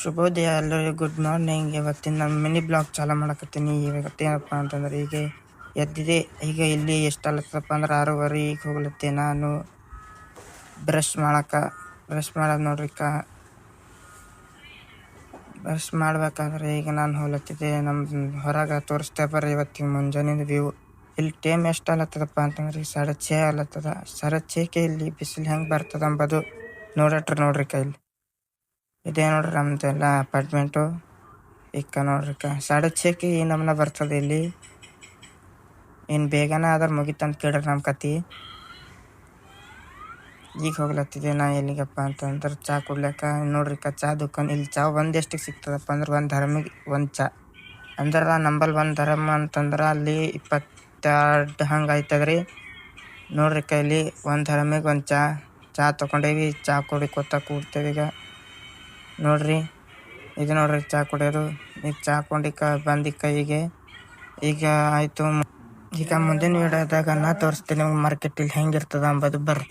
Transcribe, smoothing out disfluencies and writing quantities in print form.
ಶುಭೋದಯ ಎಲ್ಲರಿಗೂ, good morning. ಇವತ್ತಿನ ನಾನು ಮಿನಿ ಬ್ಲಾಗ್ ಚಾಲು ಮಾಡಕತ್ತೀನಿ. ಇವತ್ತೇನಪ್ಪ ಅಂತಂದ್ರೆ ಈಗ ಎದ್ದಿದೆ. ಈಗ ಇಲ್ಲಿ ಎಷ್ಟಲ್ಲತ್ತಪ್ಪ ಅಂದ್ರೆ 6:30 ಈಗ ಹೋಗ್ಲತ್ತೆ. ನಾನು ಬ್ರಷ್ ಮಾಡೋದು ನೋಡ್ರಿಕ್ಕ. ಬ್ರಷ್ ಮಾಡ್ಬೇಕಾದ್ರೆ ಈಗ ನಾನು ಹೋಗ್ಲತ್ತಿದ್ದೆ. ನಮ್ಮ ಹೊರಗೆ ತೋರಿಸ್ತೇ ಬರ್ರಿ ಇವತ್ತಿನ ಮುಂಜಾನೆ ವ್ಯೂ. ಇಲ್ಲಿ ಟೈಮ್ ಎಷ್ಟು ಅಲ್ಲತ್ತದಪ್ಪ ಅಂತಂದ್ರೆ 6:30 ಅಲ್ಲತ್ತದ. 6:30ಕ್ಕೆ ಇಲ್ಲಿ ಬಿಸಿಲು ಹೆಂಗೆ ಬರ್ತದ ಅಂಬೋದು ನೋಡ್ರಿಕ್ಕ. ಇಲ್ಲಿ ಇದೇ ನೋಡ್ರಿ ನಮ್ದೆಲ್ಲ ಅಪಾರ್ಟ್ಮೆಂಟು. ಈಗ ನೋಡ್ರಿಕ್ಕ 6:30ಕ್ಕೆ ಈ ನಮ್ಮನ್ನ ಬರ್ತದೆ. ಇಲ್ಲಿ ಇನ್ನು ಬೇಗನೆ ಆದ್ರೆ ಮುಗಿತಂತ ಕೇಳ್ರಿ ನಮ್ಮ ಕತೆ. ಈಗ ಹೋಗ್ಲತ್ತಿದ್ದೆ ನಾ ಎಲ್ಲಿಗಪ್ಪ ಅಂತಂದ್ರೆ ಚಾ ಕುಡ್ಲಕ್ಕ. ನೋಡ್ರಿಕ್ಕ ಚಾ ದುಕಾನ್. ಇಲ್ಲಿ ಚಾ ಎಷ್ಟಿಗೆ ಸಿಗ್ತದಪ್ಪ ಅಂದ್ರೆ 1 ಧರ್ಮಿಗೆ 1 ಚಾ. ಅಂದ್ರೆ ನಂಬಲ್ಲಿ 1 ಧರ್ಮ ಅಂತಂದ್ರೆ ಅಲ್ಲಿ 22 ಹಂಗೆ ಆಯ್ತದ್ರಿ. ನೋಡ್ರಿಕ್ಕ ಇಲ್ಲಿ 1 ಧರ್ಮಿಗೆ 1 ಚಾ ತೊಗೊಂಡೇವಿ. ಚಾ ಕುಡಿಕೋತ ಕೂಡ್ತೇವೆ ಈಗ. ನೋಡ್ರಿ ಇದು ನೋಡ್ರಿ ಚಾ ಕುಡಿಯೋದು. ಈಗ ಚಾ ಕೊಂಡಿಕ್ಕ ಬಂದಿಕ್ಕ ಈಗ ಆಯಿತು. ಈಗ ಮುಂದಿನ ವಿಡಿಯೋದಾಗ ನಾ ತೋರಿಸ್ತೀನಿ ನಿಮ್ಗೆ ಮಾರ್ಕೆಟ್ ಇಲ್ಲಿ ಹೆಂಗಿರ್ತದ ಅಂಬೋದು ಬರ್ರಿ.